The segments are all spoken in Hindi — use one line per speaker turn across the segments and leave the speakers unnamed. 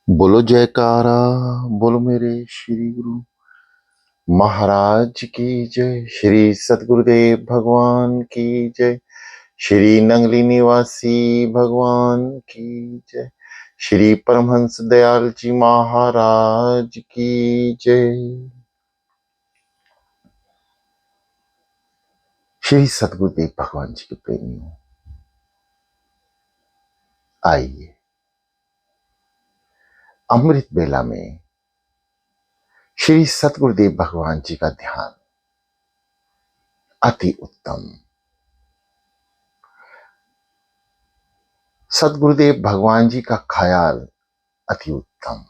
बोलो जयकारा। बोलो मेरे श्री गुरु महाराज की जय। श्री सतगुरुदेव भगवान की जय। श्री नंगली निवासी भगवान की जय। श्री परमहंस दयाल जी महाराज की जय। श्री सतगुरुदेव भगवान जी के प्रेमियों, आइए अमृत बेला में श्री सतगुरुदेव भगवान जी का ध्यान अति उत्तम। सतगुरुदेव भगवान जी का ख्याल अति उत्तम।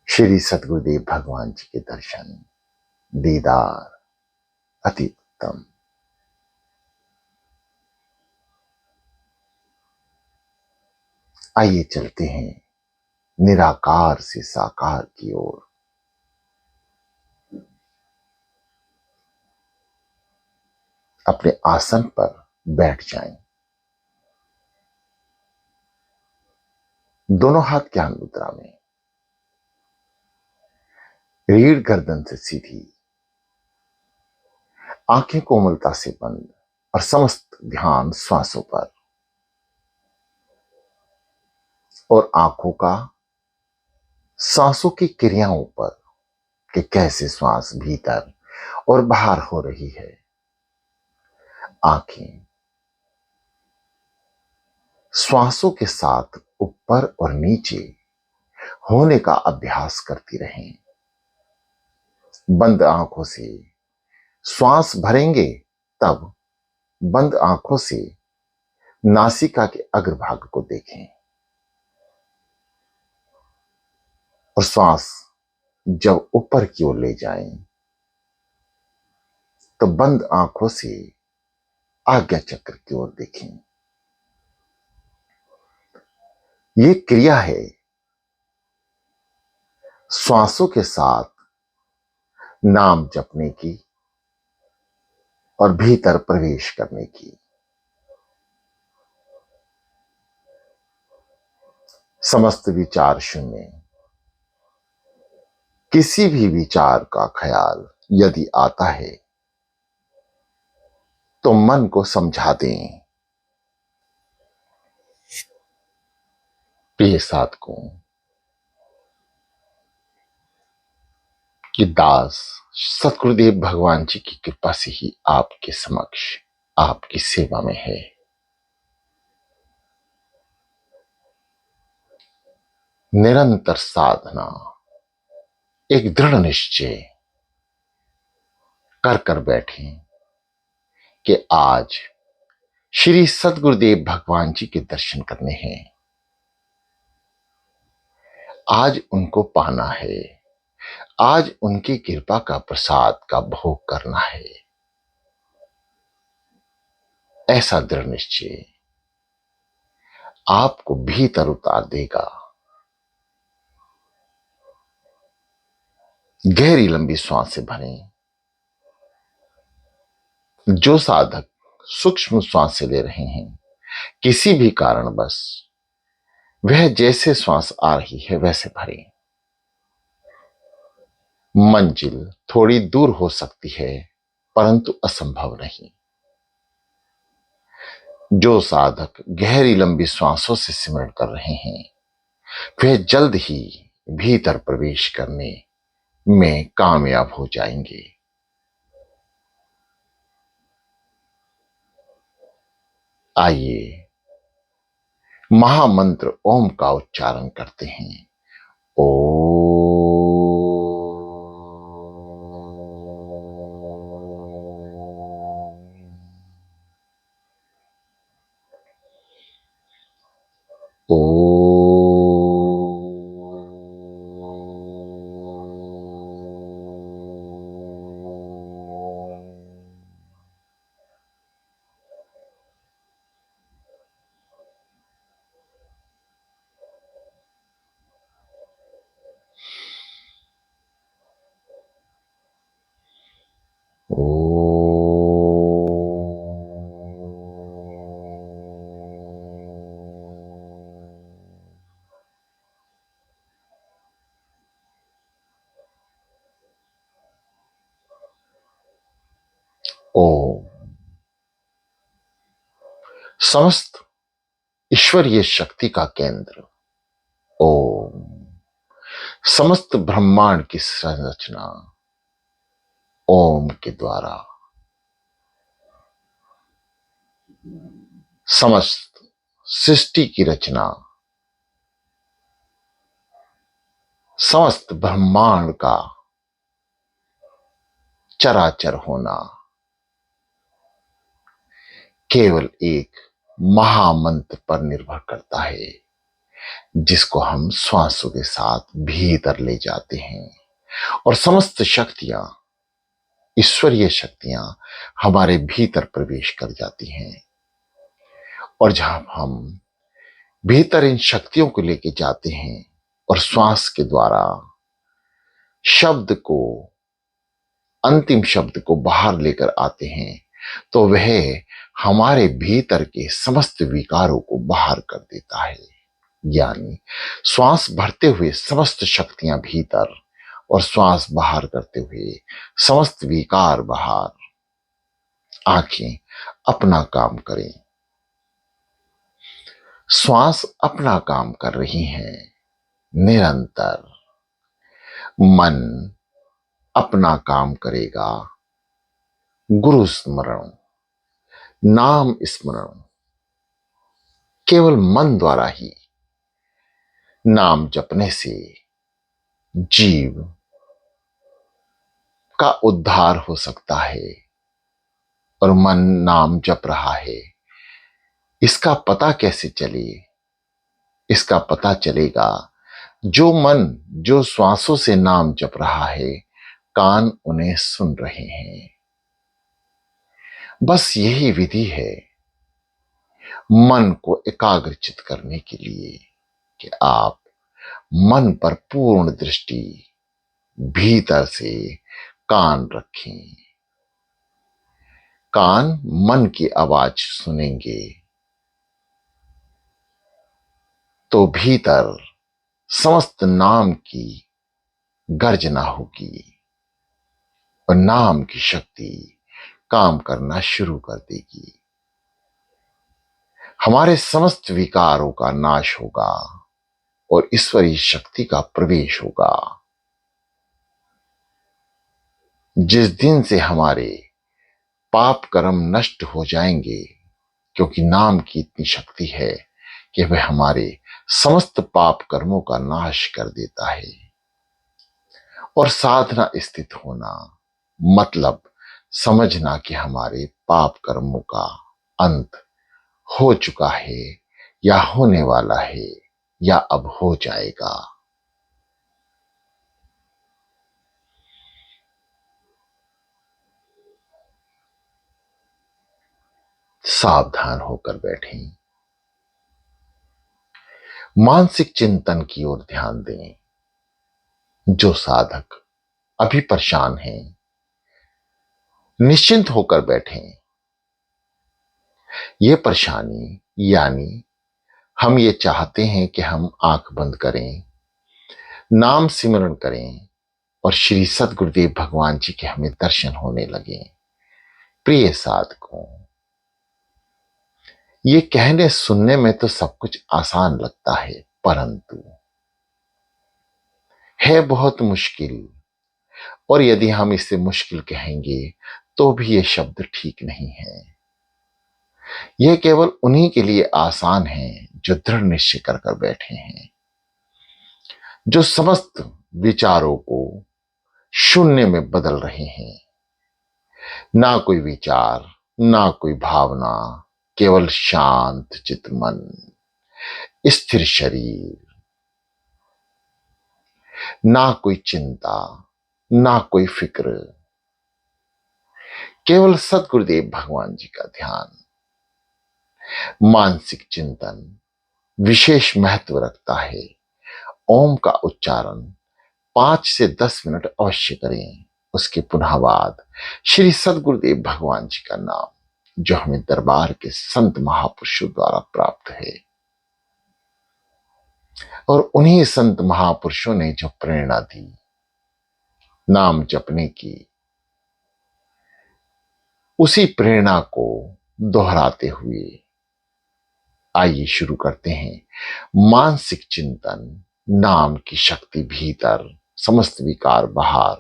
श्री सतगुरुदेव भगवान जी के दर्शन दीदार अति उत्तम। आइए चलते हैं निराकार से साकार की ओर। अपने आसन पर बैठ जाएं। दोनों हाथ ज्ञान मुद्रा में, रीढ़ गर्दन से सीधी, आंखें कोमलता से बंद और समस्त ध्यान श्वासों पर और आंखों का सांसों की क्रियाओं पर कि कैसे श्वास भीतर और बाहर हो रही है। आंखें श्वासों के साथ ऊपर और नीचे होने का अभ्यास करती रहें। बंद आंखों से श्वास भरेंगे, तब बंद आंखों से नासिका के अग्रभाग को देखें और श्वास जब ऊपर की ओर ले जाएं तो बंद आंखों से आज्ञा चक्र की ओर देखें। यह क्रिया है श्वासों के साथ नाम जपने की और भीतर प्रवेश करने की। समस्त विचार शून्य। किसी भी विचार का ख्याल यदि आता है तो मन को समझा दें। प्रिय साधकों, कि दास सतगुरुदेव भगवान जी की कृपा से ही आपके समक्ष आपकी सेवा में है। निरंतर साधना, एक दृढ़ निश्चय कर कर बैठे कि आज श्री सतगुरुदेव भगवान जी के दर्शन करने हैं। आज उनको पाना है। आज उनकी कृपा का प्रसाद का भोग करना है। ऐसा दृढ़ निश्चय आपको भीतर उतार देगा। गहरी लंबी सांसें भरें। जो साधक सूक्ष्म सांसें ले रहे हैं, किसी भी कारणवश वह जैसे श्वास आ रही है वैसे भरें। मंजिल थोड़ी दूर हो सकती है, परंतु असंभव नहीं। जो साधक गहरी लंबी श्वासों से सिमरण कर रहे हैं, वे जल्द ही भीतर प्रवेश करने में कामयाब हो जाएंगे। आइए महामंत्र ओम का उच्चारण करते हैं। ओ ओम। समस्त ईश्वरीय शक्ति का केंद्र ओम। समस्त ब्रह्मांड की संरचना ओम के द्वारा। समस्त सृष्टि की रचना, समस्त ब्रह्मांड का चराचर होना केवल एक महामंत्र पर निर्भर करता है, जिसको हम श्वासों के साथ भीतर ले जाते हैं और समस्त शक्तियां, ईश्वरीय शक्तियां हमारे भीतर प्रवेश कर जाती हैं। और जहां हम भीतर इन शक्तियों को लेके जाते हैं और श्वास के द्वारा शब्द को, अंतिम शब्द को बाहर लेकर आते हैं, तो वह हमारे भीतर के समस्त विकारों को बाहर कर देता है। यानी श्वास भरते हुए समस्त शक्तियां भीतर और श्वास बाहर करते हुए समस्त विकार बाहर। आंखें अपना काम करें, श्वास अपना काम कर रही हैं निरंतर। मन अपना काम करेगा, गुरु स्मरण, नाम स्मरण, केवल मन द्वारा ही नाम जपने से जीव का उद्धार हो सकता है। और मन नाम जप रहा है, इसका पता कैसे चले? इसका पता चलेगा जो मन, जो श्वासों से नाम जप रहा है, कान उन्हें सुन रहे हैं। बस यही विधि है मन को एकाग्रचित करने के लिए कि आप मन पर पूर्ण दृष्टि भीतर से कान रखें। कान मन की आवाज सुनेंगे तो भीतर समस्त नाम की गर्जना होगी और नाम की शक्ति काम करना शुरू कर देगी। हमारे समस्त विकारों का नाश होगा और ईश्वरीय शक्ति का प्रवेश होगा। जिस दिन से हमारे पाप कर्म नष्ट हो जाएंगे, क्योंकि नाम की इतनी शक्ति है कि वह हमारे समस्त पाप कर्मों का नाश कर देता है। और साधना स्थित होना मतलब समझना कि हमारे पाप कर्मों का अंत हो चुका है या होने वाला है या अब हो जाएगा। सावधान होकर बैठें, मानसिक चिंतन की ओर ध्यान दें। जो साधक अभी परेशान हैं, निश्चिंत होकर बैठें। ये परेशानी यानी हम ये चाहते हैं कि हम आंख बंद करें, नाम सिमरण करें और श्री सद्गुरुदेव भगवान जी के हमें दर्शन होने लगे। प्रिय साधकों, ये कहने सुनने में तो सब कुछ आसान लगता है, परंतु है बहुत मुश्किल। और यदि हम इसे मुश्किल कहेंगे तो भी ये शब्द ठीक नहीं है। यह केवल उन्हीं के लिए आसान है जो दृढ़ निश्चय कर बैठे हैं, जो समस्त विचारों को शून्य में बदल रहे हैं। ना कोई विचार, ना कोई भावना, केवल शांत चित मन, स्थिर शरीर, ना कोई चिंता, ना कोई फिक्र, केवल सद्गुरुदेव भगवान जी का ध्यान। मानसिक चिंतन विशेष महत्व रखता है। ओम का उच्चारण 5 से 10 मिनट अवश्य करें। उसके पुनः बाद श्री सद्गुरुदेव भगवान जी का नाम, जो हमें दरबार के संत महापुरुषों द्वारा प्राप्त है। और उन्हीं संत महापुरुषों ने जो प्रेरणा दी नाम जपने की, उसी प्रेरणा को दोहराते हुए आइए शुरू करते हैं मानसिक चिंतन। नाम की शक्ति भीतर, समस्त विकार बाहर।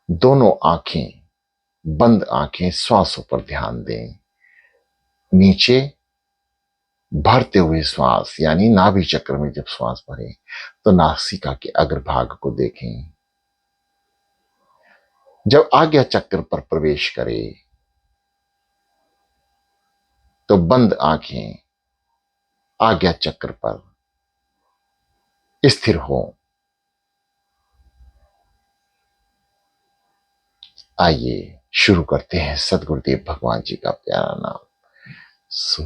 दोनों आंखें बंद, आंखें श्वासों पर ध्यान दें। नीचे भरते हुए श्वास यानी नाभि चक्र में जब श्वास भरें तो नासिका के अग्रभाग को देखें। जब आज्ञा चक्र पर प्रवेश करें तो बंद आंखें आज्ञा चक्र पर स्थिर हो। आइए शुरू करते हैं सदगुरुदेव भगवान जी का प्यारा नाम। सो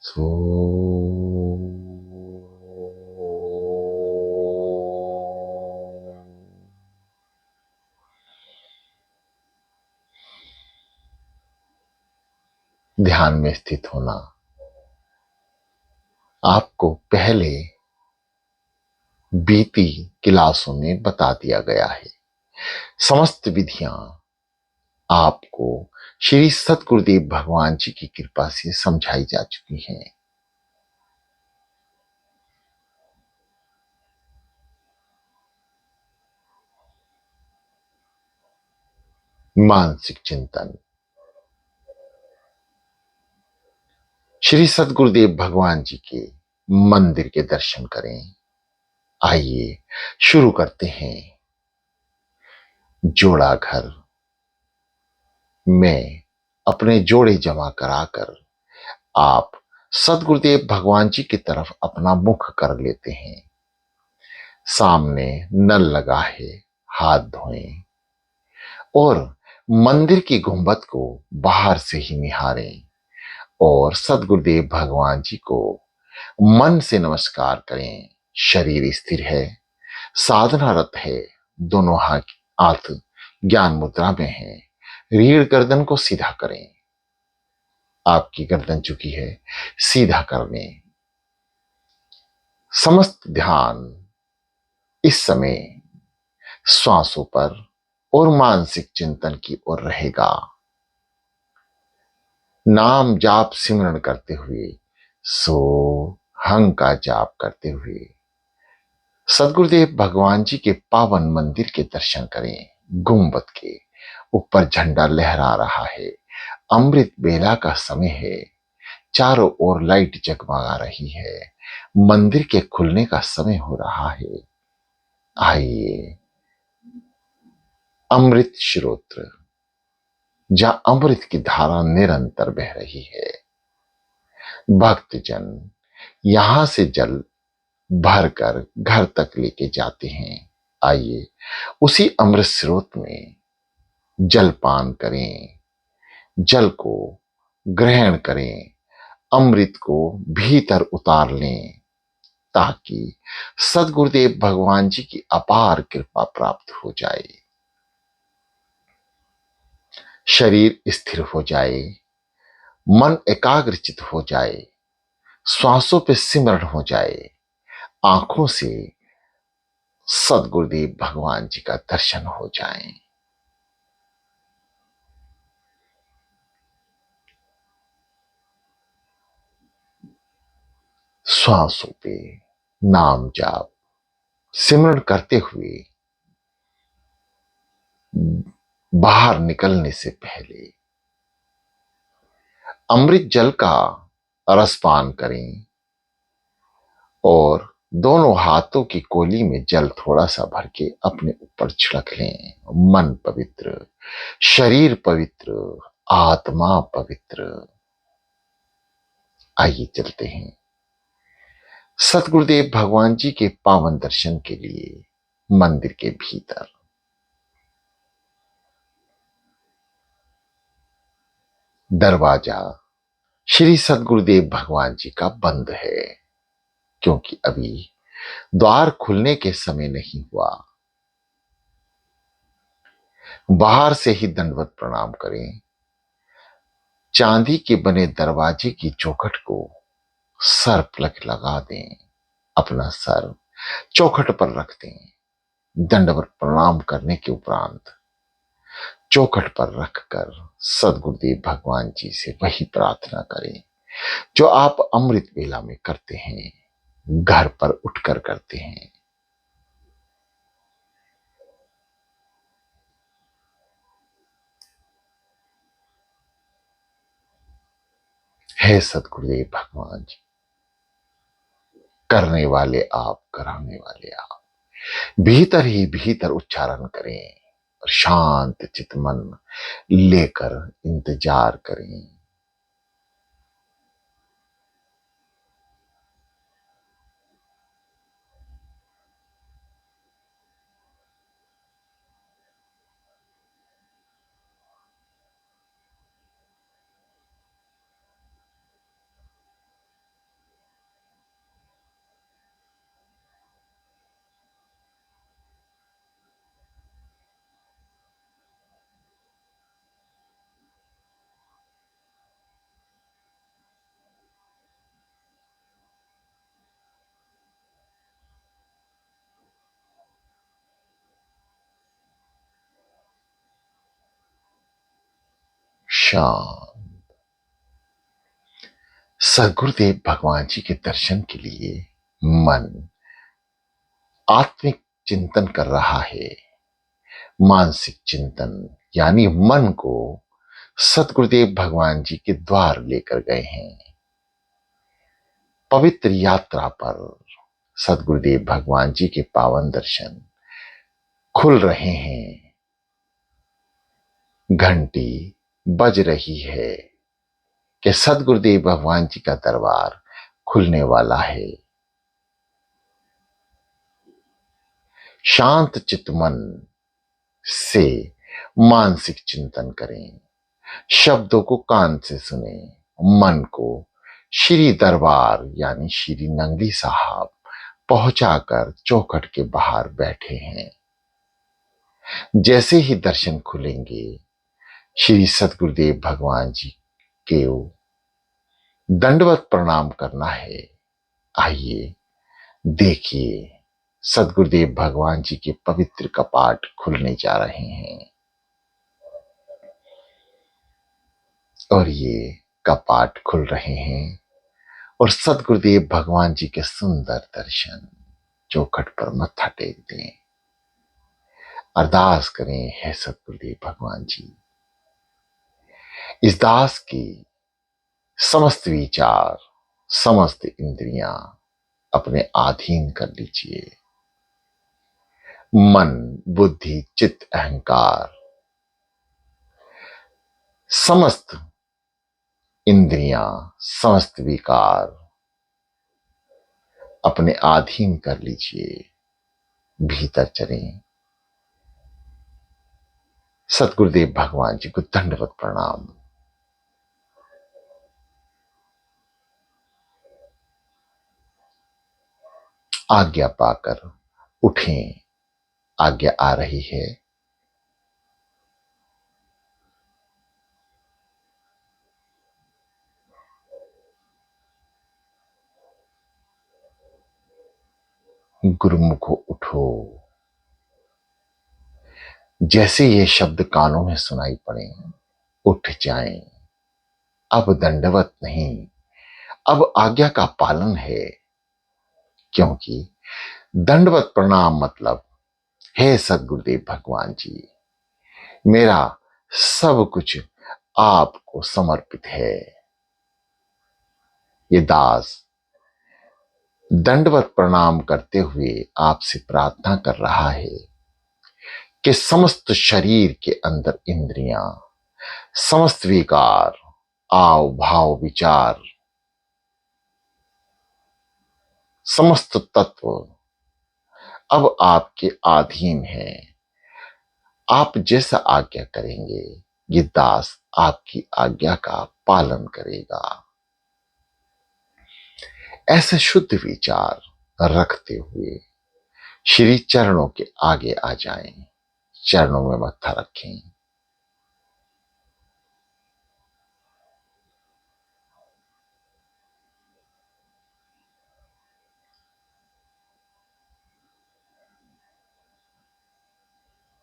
सो ध्यान में स्थित होना आपको पहले बीती क्लासों में बता दिया गया है। समस्त विधियां आपको श्री सतगुरुदेव भगवान जी की कृपा से समझाई जा चुकी हैं। मानसिक चिंतन। श्री सतगुरुदेव भगवान जी के मंदिर के दर्शन करें। आइए शुरू करते हैं। जोड़ा घर में अपने जोड़े जमा कराकर आप सतगुरुदेव भगवान जी की तरफ अपना मुख कर लेते हैं। सामने नल लगा है, हाथ धोएं और मंदिर की गुंबद को बाहर से ही निहारें और सतगुरुदेव भगवान जी को मन से नमस्कार करें। शरीर स्थिर है, साधनारत है, दोनों हाथ ज्ञान मुद्रा में है। रीढ़ गर्दन को सीधा करें। आपकी गर्दन झुकी है, सीधा कर लें। समस्त ध्यान इस समय श्वासों पर और मानसिक चिंतन की ओर रहेगा। नाम जाप सिमरण करते हुए, सो हंग का जाप करते हुए सदगुरुदेव भगवान जी के पावन मंदिर के दर्शन करें। गुंबद के ऊपर झंडा लहरा रहा है। अमृत बेला का समय है। चारों ओर लाइट जगमगा रही है। मंदिर के खुलने का समय हो रहा है। आइए अमृत श्रोत्र, जहां अमृत की धारा निरंतर बह रही है। भक्तजन यहां से जल भरकर घर तक लेके जाते हैं। आइए उसी अमृत स्रोत में जलपान करें, जल को ग्रहण करें, अमृत को भीतर उतार लें ताकि सदगुरुदेव भगवान जी की अपार कृपा प्राप्त हो जाए। शरीर स्थिर हो जाए, मन एकाग्रचित हो जाए, श्वासों पे सिमरण हो जाए, आंखों से सदगुरुदेव भगवान जी का दर्शन हो जाए। श्वासों पे नाम जाप सिमरण करते हुए बाहर निकलने से पहले अमृत जल का रसपान करें और दोनों हाथों की कोली में जल थोड़ा सा भर के अपने ऊपर छिड़क लें। मन पवित्र, शरीर पवित्र, आत्मा पवित्र। आइए चलते हैं सतगुरुदेव भगवान जी के पावन दर्शन के लिए मंदिर के भीतर। दरवाजा श्री सतगुरुदेव भगवान जी का बंद है क्योंकि अभी द्वार खुलने के समय नहीं हुआ। बाहर से ही दंडवत प्रणाम करें। चांदी के बने दरवाजे की चौखट को सर प्लग लगा दें। अपना सर चौखट पर रख दें। दंडवत प्रणाम करने के उपरांत चौखट पर रखकर सदगुरुदेव भगवान जी से वही प्रार्थना करें जो आप अमृत वेला में करते हैं, घर पर उठकर करते हैं। हे सदगुरुदेव भगवान जी, करने वाले आप, कराने वाले आप। भीतर ही भीतर उच्चारण करें और शांत चित मन लेकर इंतजार करें। शांत। सदगुरुदेव भगवान जी के दर्शन के लिए मन आत्मिक चिंतन कर रहा है। मानसिक चिंतन यानी मन को सतगुरुदेव भगवान जी के द्वार लेकर गए हैं। पवित्र यात्रा पर सतगुरुदेव भगवान जी के पावन दर्शन खुल रहे हैं। घंटी बज रही है कि सतगुरुदेव भगवान जी का दरबार खुलने वाला है। शांत चित्त मन से मानसिक चिंतन करें। शब्दों को कान से सुने। मन को श्री दरबार यानी श्री नंगली साहब पहुंचाकर चौखट के बाहर बैठे हैं। जैसे ही दर्शन खुलेंगे श्री सतगुरुदेव भगवान जी के दंडवत प्रणाम करना है। आइए देखिए, सतगुरुदेव भगवान जी के पवित्र कपाट खुलने जा रहे हैं और ये कपाट खुल रहे हैं और सतगुरुदेव भगवान जी के सुंदर दर्शन। चौखट पर मत्था टेक दें, अरदास करें, हे सतगुरुदेव भगवान जी, इस दास की समस्त विचार, समस्त इंद्रियां अपने अधीन कर लीजिए। मन, बुद्धि, चित्त, अहंकार, समस्त इंद्रियां, समस्त विकार अपने अधीन कर लीजिए। भीतर चलें। सतगुरुदेव भगवान जी को दंडवत प्रणाम। आज्ञा पाकर उठें। आज्ञा आ रही है। गुरुमुखो उठो। जैसे ये शब्द कानों में सुनाई पड़े, उठ जाएं। अब दंडवत नहीं, अब आज्ञा का पालन है। क्योंकि दंडवत प्रणाम मतलब, हे सदगुरुदेव भगवान जी, मेरा सब कुछ आपको समर्पित है। ये दास दंडवत प्रणाम करते हुए आपसे प्रार्थना कर रहा है कि समस्त शरीर के अंदर इंद्रियां, समस्त विकार, आव भाव विचार, समस्त तत्व अब आपके अधीन है। आप जैसा आज्ञा करेंगे ये दास आपकी आज्ञा का पालन करेगा। ऐसे शुद्ध विचार रखते हुए श्री चरणों के आगे आ जाएं। चरणों में मत्था रखें।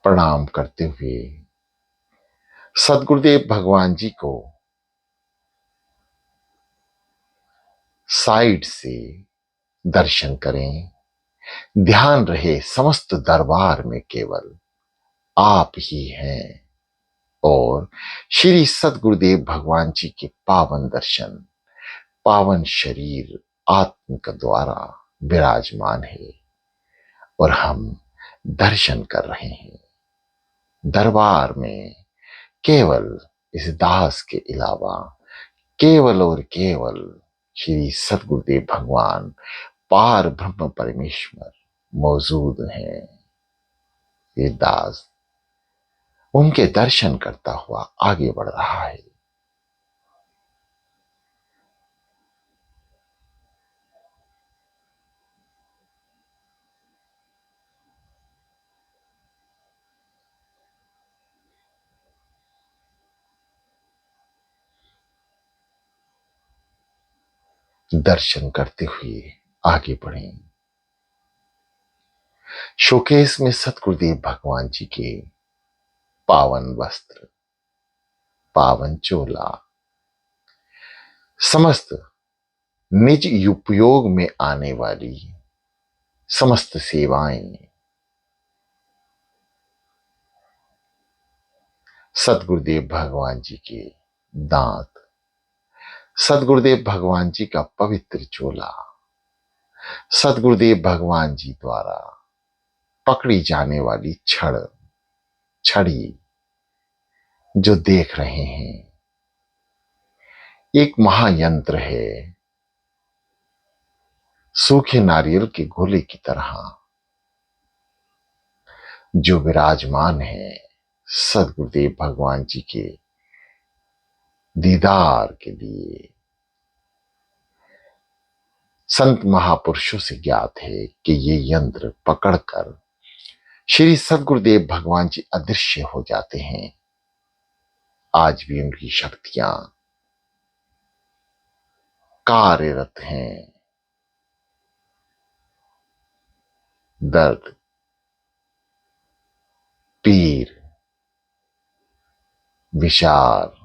प्रणाम करते हुए सदगुरुदेव भगवान जी को साइड से दर्शन करें। ध्यान रहे समस्त दरबार में केवल आप ही हैं और श्री सदगुरुदेव भगवान जी के पावन दर्शन, पावन शरीर आत्म का द्वारा विराजमान है और हम दर्शन कर रहे हैं। दरबार में केवल इस दास के अलावा केवल और केवल श्री सदगुरुदेव भगवान पार ब्रह्म परमेश्वर मौजूद हैं। ये दास उनके दर्शन करता हुआ आगे बढ़ रहा है। दर्शन करते हुए आगे बढ़ें। शोकेस में सतगुरुदेव भगवान जी के पावन वस्त्र, पावन चोला, समस्त निज उपयोग में आने वाली समस्त सेवाएं, सतगुरुदेव भगवान जी के दांत, सतगुरुदेव भगवान जी का पवित्र चोला, सतगुरुदेव भगवान जी द्वारा पकड़ी जाने वाली छड़ी जो देख रहे हैं, एक महायंत्र है। सूखे नारियल के गोले की तरह जो विराजमान है सदगुरुदेव भगवान जी के दीदार के लिए। संत महापुरुषों से ज्ञात है कि ये यंत्र पकड़कर श्री सदगुरुदेव भगवान जी अदृश्य हो जाते हैं। आज भी उनकी शक्तियां कार्यरत हैं। दर्द, पीर, विषाद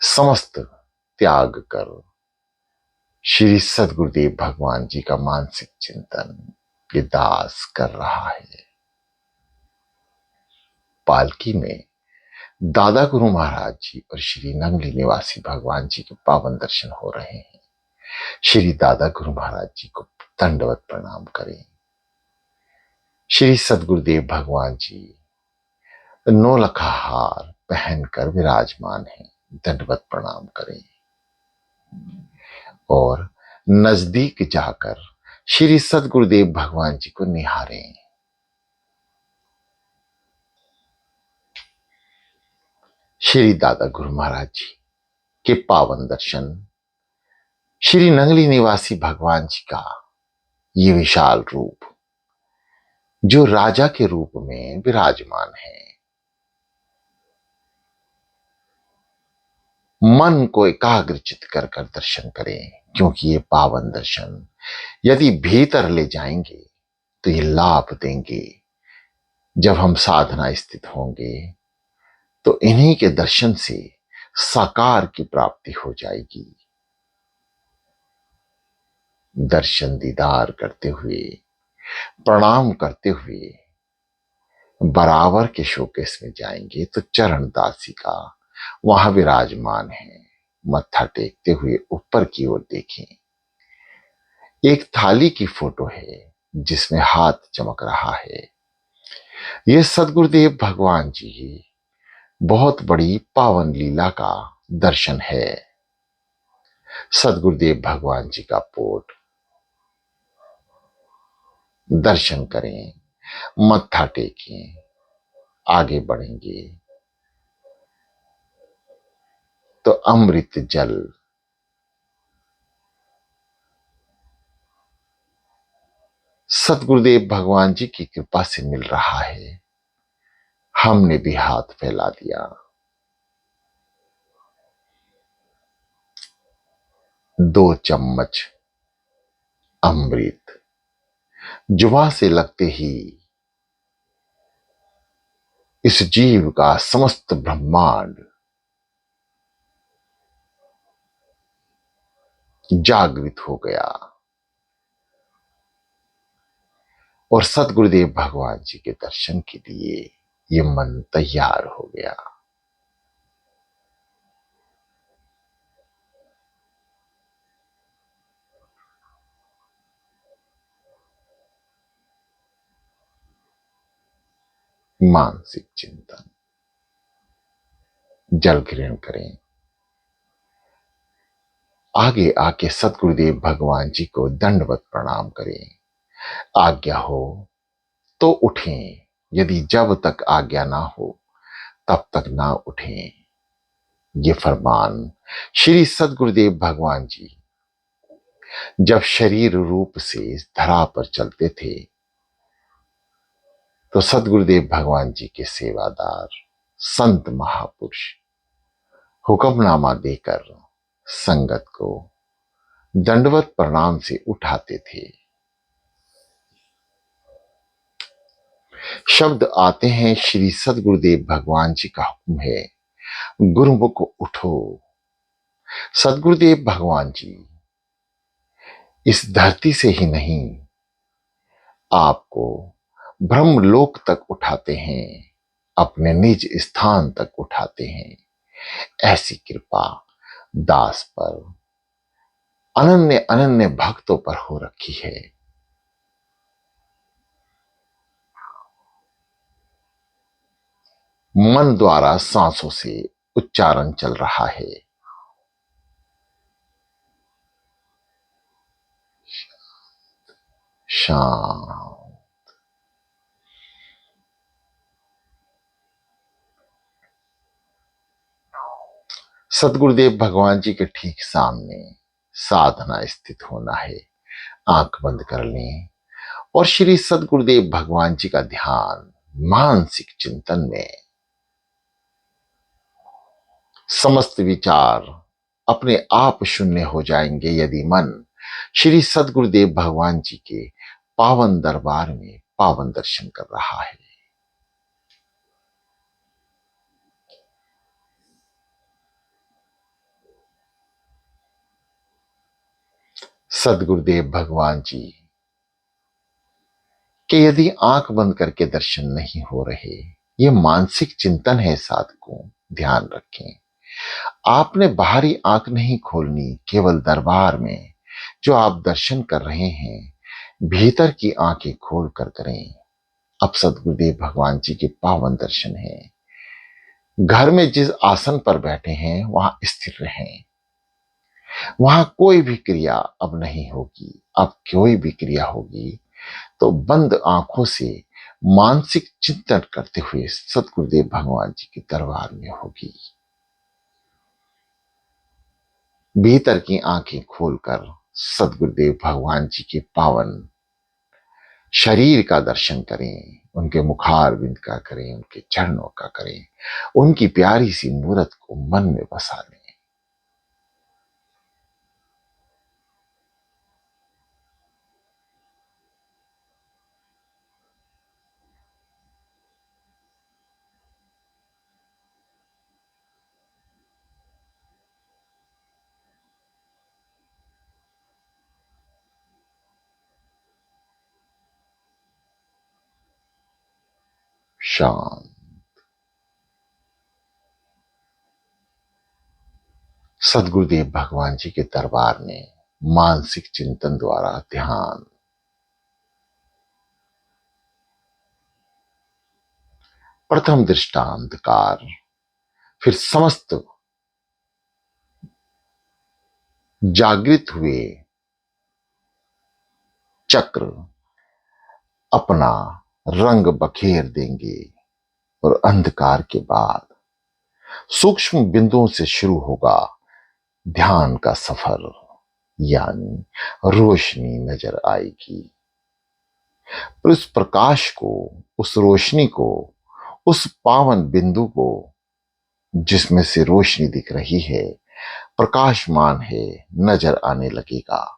समस्त त्याग कर श्री सदगुरुदेव भगवान जी का मानसिक चिंतन ये दास कर रहा है। पालकी में दादा गुरु महाराज जी और श्री नंगली निवासी भगवान जी के पावन दर्शन हो रहे हैं। श्री दादा गुरु महाराज जी को दंडवत प्रणाम करें। श्री सदगुरुदेव भगवान जी नौलखा हार पहनकर विराजमान हैं, दंडवत प्रणाम करें और नजदीक जाकर श्री सदगुरुदेव भगवान जी को निहारें। श्री दादा गुरु महाराज जी के पावन दर्शन, श्री नंगली निवासी भगवान जी का ये विशाल रूप जो राजा के रूप में विराजमान है, मन को एकाग्रचित कर कर दर्शन करें, क्योंकि ये पावन दर्शन यदि भीतर ले जाएंगे तो ये लाभ देंगे। जब हम साधना स्थित होंगे तो इन्हीं के दर्शन से साकार की प्राप्ति हो जाएगी। दर्शन दीदार करते हुए, प्रणाम करते हुए बराबर के शोकेस में जाएंगे तो चरण दासी का वहां विराजमान है। मत्था टेकते हुए ऊपर की ओर देखें। एक थाली की फोटो है जिसमें हाथ चमक रहा है। यह सदगुरुदेव भगवान जी की बहुत बड़ी पावन लीला का दर्शन है। सदगुरुदेव भगवान जी का पोट दर्शन करें, मत्था टेकें, आगे बढ़ेंगे तो अमृत जल, सतगुरुदेव भगवान जी की कृपा से मिल रहा है। हमने भी हाथ फैला दिया। 2 चम्मच अमृत जुबान से लगते ही इस जीव का समस्त ब्रह्मांड जागृत हो गया और सतगुरुदेव भगवान जी के दर्शन के लिए ये मन तैयार हो गया। मानसिक चिंतन, जल ग्रहण करें। आगे आके सतगुरुदेव भगवान जी को दंडवत प्रणाम करें। आज्ञा हो तो उठें, यदि जब तक आज्ञा ना हो तब तक ना उठें। ये फरमान श्री सतगुरुदेव भगवान जी जब शरीर रूप से इस धरा पर चलते थे तो सतगुरुदेव भगवान जी के सेवादार संत महापुरुष हुक्मनामा देकर संगत को दंडवत प्रणाम से उठाते थे। शब्द आते हैं, श्री सतगुरुदेव भगवान जी का हुक्म है, गुरुमुख उठो। सतगुरुदेव भगवान जी इस धरती से ही नहीं आपको ब्रह्मलोक तक उठाते हैं, अपने निज स्थान तक उठाते हैं। ऐसी कृपा दास पर, अनन्य अनन्य भक्तों पर हो रखी है। मन द्वारा सांसों से उच्चारण चल रहा है। शांत। सतगुरुदेव भगवान जी के ठीक सामने साधना स्थित होना है। आंख बंद कर लें और श्री सतगुरुदेव भगवान जी का ध्यान मानसिक चिंतन में। समस्त विचार अपने आप शून्य हो जाएंगे यदि मन श्री सतगुरुदेव भगवान जी के पावन दरबार में पावन दर्शन कर रहा है। सतगुरुदेव भगवान जी कि यदि आंख बंद करके दर्शन नहीं हो रहे, ये मानसिक चिंतन है। साधकों ध्यान रखें, आपने बाहरी आंख नहीं खोलनी, केवल दरबार में जो आप दर्शन कर रहे हैं भीतर की आंखें खोल कर करें। अब सतगुरुदेव भगवान जी के पावन दर्शन हैं। घर में जिस आसन पर बैठे हैं वहां स्थिर रहें। वहां कोई भी क्रिया अब नहीं होगी। अब कोई भी क्रिया होगी तो बंद आंखों से मानसिक चिंतन करते हुए सतगुरुदेव भगवान जी के दरबार में होगी। भीतर की आंखें खोलकर सतगुरुदेव भगवान जी के पावन शरीर का दर्शन करें, उनके मुखारविंद का करें, उनके चरणों का करें, उनकी प्यारी सी मूरत को मन में बसा लें। शांत। सदगुरुदेव भगवान जी के दरबार में मानसिक चिंतन द्वारा ध्यान। प्रथम दृष्टांतकार, फिर समस्त जागृत हुए चक्र अपना रंग बखेर देंगे और अंधकार के बाद सूक्ष्म बिंदुओं से शुरू होगा ध्यान का सफर, यानी रोशनी नजर आएगी। पर उस प्रकाश को, उस रोशनी को, उस पावन बिंदु को जिसमें से रोशनी दिख रही है, प्रकाशमान है, नजर आने लगेगा।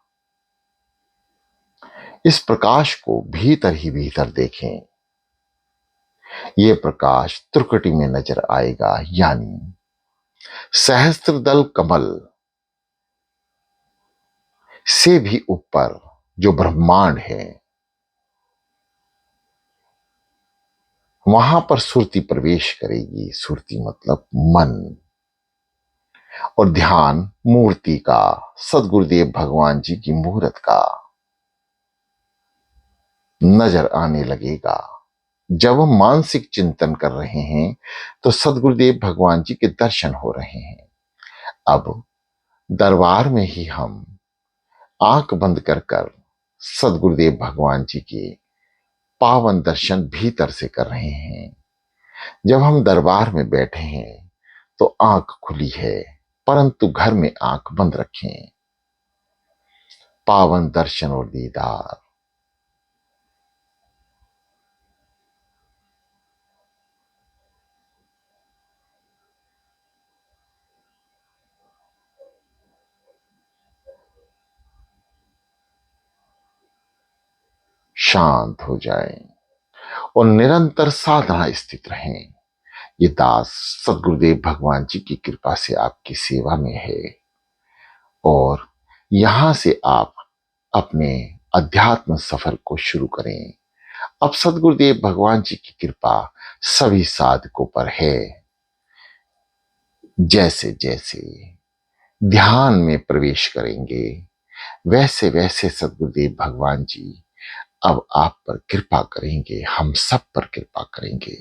इस प्रकाश को भीतर ही भीतर देखें। यह प्रकाश त्रिकुटी में नजर आएगा, यानी सहस्त्रदल कमल से भी ऊपर जो ब्रह्मांड है, वहां पर सुरति प्रवेश करेगी। सुरति मतलब मन, और ध्यान मूर्ति का, सदगुरुदेव भगवान जी की मूर्त का नजर आने लगेगा। जब हम मानसिक चिंतन कर रहे हैं तो सदगुरुदेव भगवान जी के दर्शन हो रहे हैं। अब दरबार में ही हम आंख बंद कर कर सदगुरुदेव भगवान जी के पावन दर्शन भीतर से कर रहे हैं। जब हम दरबार में बैठे हैं तो आंख खुली है, परंतु घर में आंख बंद रखें। पावन दर्शन और दीदार। शांत हो जाएं और निरंतर साधना स्थित रहें। ये दास सदगुरुदेव भगवान जी की कृपा से आपकी सेवा में है, और यहां से आप अपने अध्यात्म सफर को शुरू करें। अब सदगुरुदेव भगवान जी की कृपा सभी साधकों पर है। जैसे जैसे ध्यान में प्रवेश करेंगे, वैसे वैसे सदगुरुदेव भगवान जी अब आप पर कृपा करेंगे, हम सब पर कृपा करेंगे।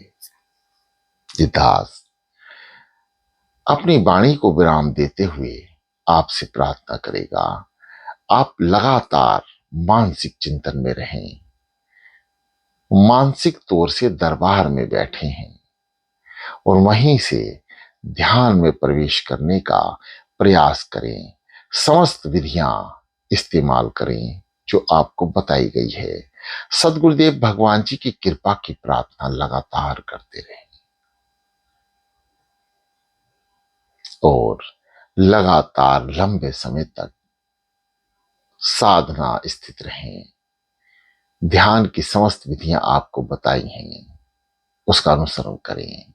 ये दास अपनी वाणी को विराम देते हुए आपसे प्रार्थना करेगा, आप लगातार मानसिक चिंतन में रहें। मानसिक तौर से दरबार में बैठे हैं और वहीं से ध्यान में प्रवेश करने का प्रयास करें। समस्त विधियां इस्तेमाल करें जो आपको बताई गई है। सदगुरुदेव भगवान जी की कृपा की प्रार्थना लगातार करते रहें और लगातार लंबे समय तक साधना स्थित रहें। ध्यान की समस्त विधियां आपको बताई हैं, उसका अनुसरण करें।